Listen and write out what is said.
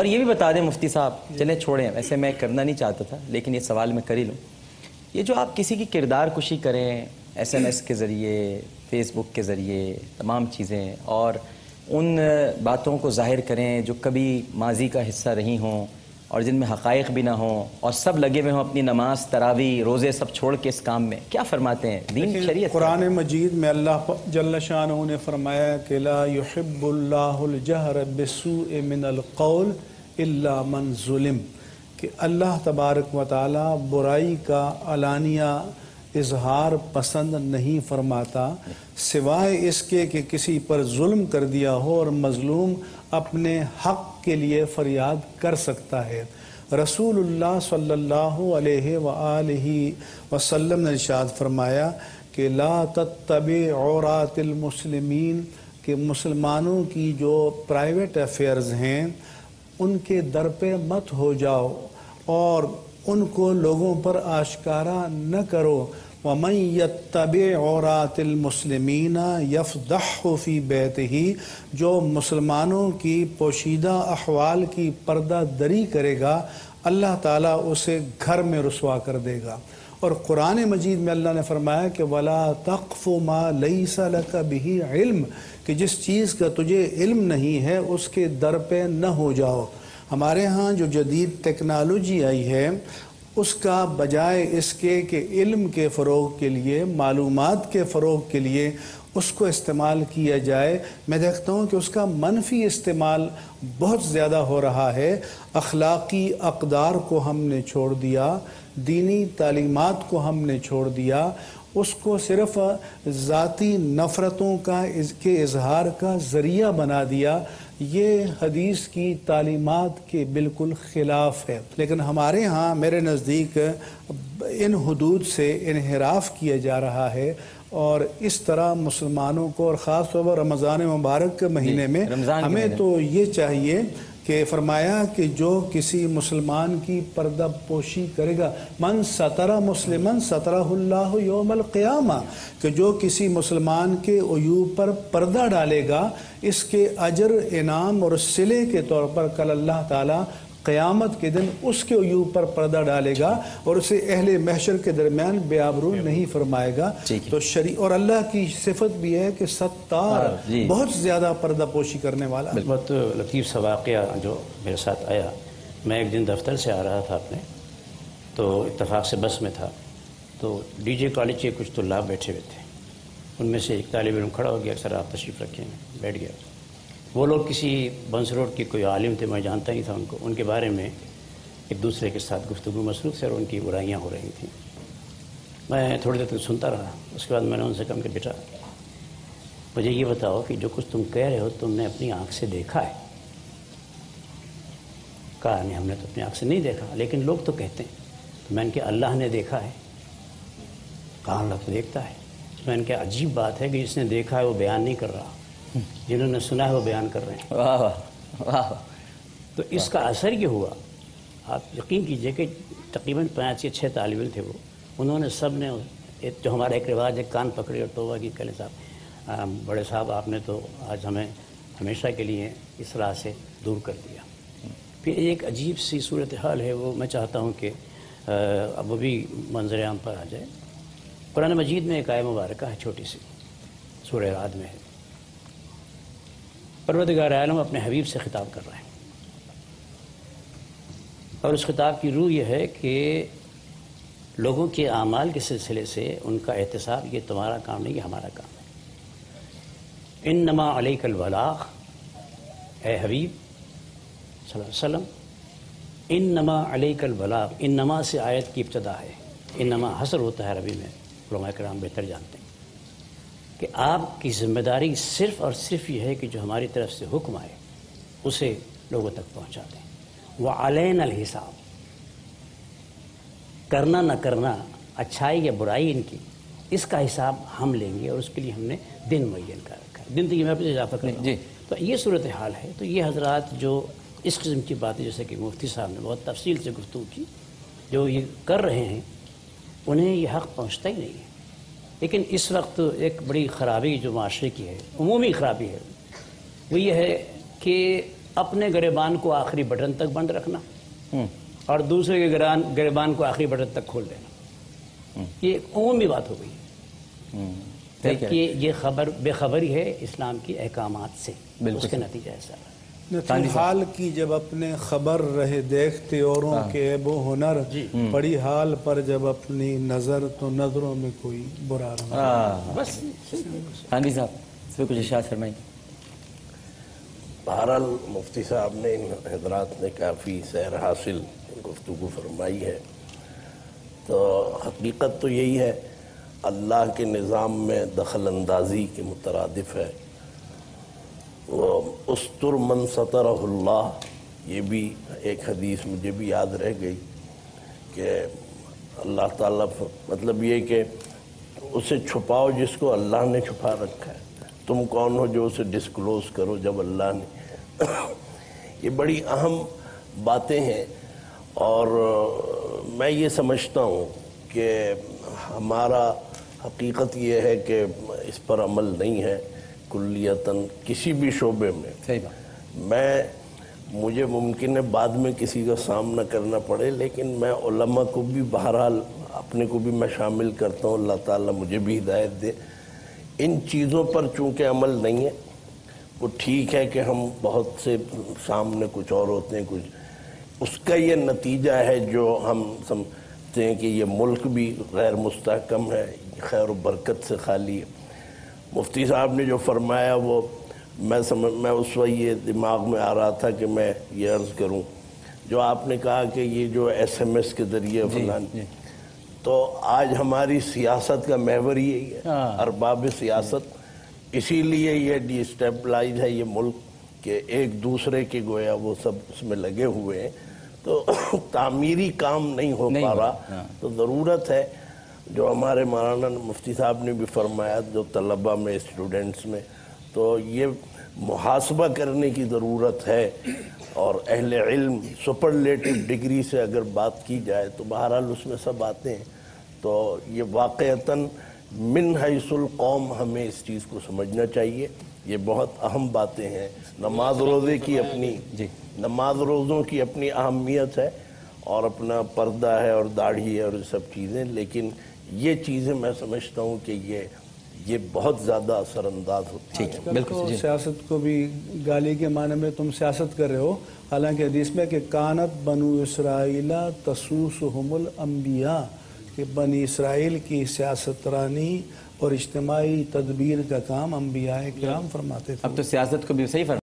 اور یہ بھی بتا دیں مفتی صاحب، چلیں چھوڑیں، ویسے میں کرنا نہیں چاہتا تھا لیکن یہ سوال میں کر ہی لوں، یہ جو آپ کسی کی کردار کشی کریں SMS کے ذریعے، فیس بک کے ذریعے، تمام چیزیں، اور ان باتوں کو ظاہر کریں جو کبھی ماضی کا حصہ رہی ہوں اور جن میں حقائق بھی نہ ہوں، اور سب لگے ہوئے ہوں اپنی نماز، تراویح، روزے سب چھوڑ کے اس کام میں، کیا فرماتے ہیں دین شریعت؟ قرآن مجید میں اللہ جل شانہ نے فرمایا کہ لا يحب اللہ الجہر بالسوء من القول الا من ظلم، کہ اللہ تبارک و تعالی برائی کا علانیہ اظہار پسند نہیں فرماتا سوائے اس کے کہ کسی پر ظلم کر دیا ہو اور مظلوم اپنے حق کے لیے فریاد کر سکتا ہے۔ رسول اللہ صلی اللہ علیہ وآلہ وسلم نے ارشاد فرمایا کہ لا تتبع عورات المسلمین، کہ مسلمانوں کی جو پرائیویٹ افیئرز ہیں ان کے در پہ مت ہو جاؤ اور ان کو لوگوں پر آشکارا نہ کرو۔ وَمَن يَتَّبِعْ عَوْرَاتِ الْمُسْلِمِينَ يَفْضَحْهُ فِي بَيْتِهِ، جو مسلمانوں کی پوشیدہ احوال کی پردہ دری کرے گا اللہ تعالیٰ اسے گھر میں رسوا کر دے گا۔ اور قرآن مجید میں اللہ نے فرمایا کہ وَلَا تَقْفُ مَا لَيْسَ لَكَ بِهِ عِلْم، کہ جس چیز کا تجھے علم نہیں ہے اس کے در پہ نہ ہو جاؤ۔ ہمارے ہاں جو جدید ٹیکنالوجی آئی ہے اس کا بجائے اس کے کہ علم کے فروغ کے لیے، معلومات کے فروغ کے لیے اس کو استعمال کیا جائے، میں دیکھتا ہوں کہ اس کا منفی استعمال بہت زیادہ ہو رہا ہے۔ اخلاقی اقدار کو ہم نے چھوڑ دیا، دینی تعلیمات کو ہم نے چھوڑ دیا، اس کو صرف ذاتی نفرتوں کے اظہار کا ذریعہ بنا دیا۔ یہ حدیث کی تعلیمات کے بالکل خلاف ہے، لیکن ہمارے ہاں میرے نزدیک ان حدود سے انحراف کیا جا رہا ہے، اور اس طرح مسلمانوں کو، اور خاص طور پر رمضان مبارک کے مہینے میں ہمیں تو یہ چاہیے کہ فرمایا کہ جو کسی مسلمان کی پردہ پوشی کرے گا، من ستر مسلمن سترہ اللہ یوم القیامہ، کہ جو کسی مسلمان کے عیوب پر پردہ ڈالے گا اس کے اجر، انعام اور صلے کے طور پر کل اللہ تعالیٰ قیامت کے دن اس کے عیوب پر پردہ ڈالے گا اور اسے اہل محشر کے درمیان بے آبرو نہیں فرمائے گا۔ تو اور اللہ کی صفت بھی ہے کہ ستار، بہت زیادہ پردہ پوشی کرنے والا۔ بہت لطیف سا واقعہ جو میرے ساتھ آیا، میں ایک دن دفتر سے آ رہا تھا اپنے، تو اتفاق سے بس میں تھا، تو ڈی جے کالج کے کچھ طلاب بیٹھے ہوئے تھے، ان میں سے ایک طالب علم کھڑا ہو گیا، سر آپ تشریف رکھیں، بیٹھ گیا۔ وہ لوگ کسی بنس روڈ کے کوئی عالم تھے، میں جانتا ہی تھا ان کو، ان کے بارے میں ایک دوسرے کے ساتھ گفتگو مصروف تھے اور ان کی برائیاں ہو رہی تھیں۔ میں تھوڑی دیر تک سنتا رہا، اس کے بعد میں نے ان سے کہا کہ بیٹا مجھے یہ بتاؤ کہ جو کچھ تم کہہ رہے ہو تم نے اپنی آنکھ سے دیکھا ہے؟ کہا نہیں، ہم نے تو اپنی آنکھ سے نہیں دیکھا، لیکن لوگ تو کہتے ہیں۔ تو میں نے کہا اللہ نے دیکھا ہے؟ کہا اللہ تو دیکھتا ہے۔ میں نے کہا عجیب بات ہے کہ جس نے دیکھا ہے وہ بیان نہیں کر رہا، جنہوں نے سنا ہے وہ بیان کر رہے ہیں۔ واہ واہ۔ تو اس کا اثر یہ ہوا، آپ یقین کیجئے کہ تقریباً 5 یا 6 طالب علم تھے وہ، انہوں نے سب نے جو ہمارا ایک رواج ہے کان پکڑے اور توبہ کی، کہلے صاحب بڑے صاحب آپ نے تو آج ہمیں ہمیشہ کے لیے اس راہ سے دور کر دیا۔ پھر ایک عجیب سی صورتحال ہے، وہ میں چاہتا ہوں کہ اب وہ بھی منظر عام پر آ جائے۔ قرآن مجید میں ایک آیت مبارکہ ہے چھوٹی سی، سورہ رعد میں ہے، پروردگار عالم اپنے حبیب سے خطاب کر رہے ہیں، اور اس خطاب کی روح یہ ہے کہ لوگوں کے اعمال کے سلسلے سے ان کا احتساب، یہ تمہارا کام نہیں، یہ ہمارا کام ہے۔ انما علیک البلاغ، اے حبیب صلی اللہ علیہ وسلم، انما علیک البلاغ، انما سے آیت کی ابتدا ہے، انما حصر ہوتا ہے عربی میں، علماء کرام بہتر جانتے ہیں کہ آپ کی ذمہ داری صرف اور صرف یہ ہے کہ جو ہماری طرف سے حکم آئے اسے لوگوں تک پہنچا دیں۔ وعلینا الحساب، کرنا نہ کرنا، اچھائی یا برائی ان کی، اس کا حساب ہم لیں گے، اور اس کے لیے ہم نے دن معین کر رکھا ہے۔ دن تو یہ میں اپنے اضافہ کر رہا ہوں۔ تو یہ صورتحال ہے۔ تو یہ حضرات جو اس قسم کی باتیں، جیسے کہ مفتی صاحب نے بہت تفصیل سے گفتگو کی، جو یہ کر رہے ہیں انہیں یہ حق پہنچتا ہی نہیں ہے۔ لیکن اس وقت ایک بڑی خرابی جو معاشرے کی ہے، عمومی خرابی ہے، وہ یہ ہے کہ اپنے گریبان کو آخری بٹن تک بند رکھنا اور دوسرے کے گریبان کو آخری بٹن تک کھول دینا، یہ ایک عمومی بات ہو گئی، جبکہ یہ بے خبری ہے اسلام کی احکامات سے، اس کے نتیجہ ایسا ہے۔ حال کی جب اپنے خبر رہے دیکھتے اوروں کے عیب و ہنر، پڑی حال پر جب اپنی نظر تو نظروں میں کوئی برا رہا۔ بس ہاں جی صاحب، اس پہ کچھ ارشاد فرمائیں۔ بہرحال مفتی صاحب نے، ان حضرات نے کافی سیر حاصل گفتگو فرمائی ہے، تو حقیقت تو یہی ہے اللہ کے نظام میں دخل اندازی کے مترادف ہے۔ وہ استر من سترہ اللہ، یہ بھی ایک حدیث مجھے بھی یاد رہ گئی کہ اللہ تعالیٰ مطلب یہ کہ اسے چھپاؤ جس کو اللہ نے چھپا رکھا ہے، تم کون ہو جو اسے ڈسکلوز کرو جب اللہ نے۔ یہ بڑی اہم باتیں ہیں، اور میں یہ سمجھتا ہوں کہ ہمارا حقیقت یہ ہے کہ اس پر عمل نہیں ہے کلیتاً کسی بھی شعبے میں۔ صحیح بات۔ مجھے ممکن ہے بعد میں کسی کا سامنا کرنا پڑے، لیکن میں علماء کو بھی بہرحال اپنے کو بھی میں شامل کرتا ہوں، اللہ تعالیٰ مجھے بھی ہدایت دے۔ ان چیزوں پر چونکہ عمل نہیں ہے، وہ ٹھیک ہے کہ ہم بہت سے سامنے کچھ اور ہوتے ہیں، کچھ اس کا یہ نتیجہ ہے جو ہم سمجھتے ہیں کہ یہ ملک بھی غیر مستحکم ہے، خیر و برکت سے خالی ہے۔ مفتی صاحب نے جو فرمایا وہ میں اس وقت یہ دماغ میں آ رہا تھا کہ میں یہ عرض کروں، جو آپ نے کہا کہ یہ جو ایس ایم ایس کے ذریعے فلان، تو آج ہماری سیاست کا محور یہی ہے، ارباب سیاست، اسی لیے یہ ڈی اسٹیبلائز ہے یہ ملک کہ ایک دوسرے کے گویا وہ سب اس میں لگے ہوئے ہیں، تو تعمیری کام نہیں ہو پا رہا۔ تو ضرورت ہے جو ہمارے مولانا مفتی صاحب نے بھی فرمایا، جو طلبہ میں اسٹوڈنٹس میں، تو یہ محاسبہ کرنے کی ضرورت ہے، اور اہل علم سپرلیٹو ڈگری سے اگر بات کی جائے تو بہرحال اس میں سب آتے ہیں، تو یہ واقعتاً من حیث القوم ہمیں اس چیز کو سمجھنا چاہیے۔ یہ بہت اہم باتیں ہیں، نماز روزے کی اپنی نماز روزوں کی اپنی اہمیت ہے، اور اپنا پردہ ہے اور داڑھی ہے اور یہ سب چیزیں، لیکن یہ چیزیں میں سمجھتا ہوں کہ یہ بہت زیادہ اثر انداز ہوتی ہیں۔ بالکل، سیاست کو بھی گالی کے معنی میں تم سیاست کر رہے ہو، حالانکہ حدیث میں کہ کانت بنو اسرائیل تسوسہم الانبیاء، کہ بنی اسرائیل کی سیاست رانی اور اجتماعی تدبیر کا کام انبیاء کرام فرماتے تھے۔ اب تو سیاست کو بھی صحیح فرمایا۔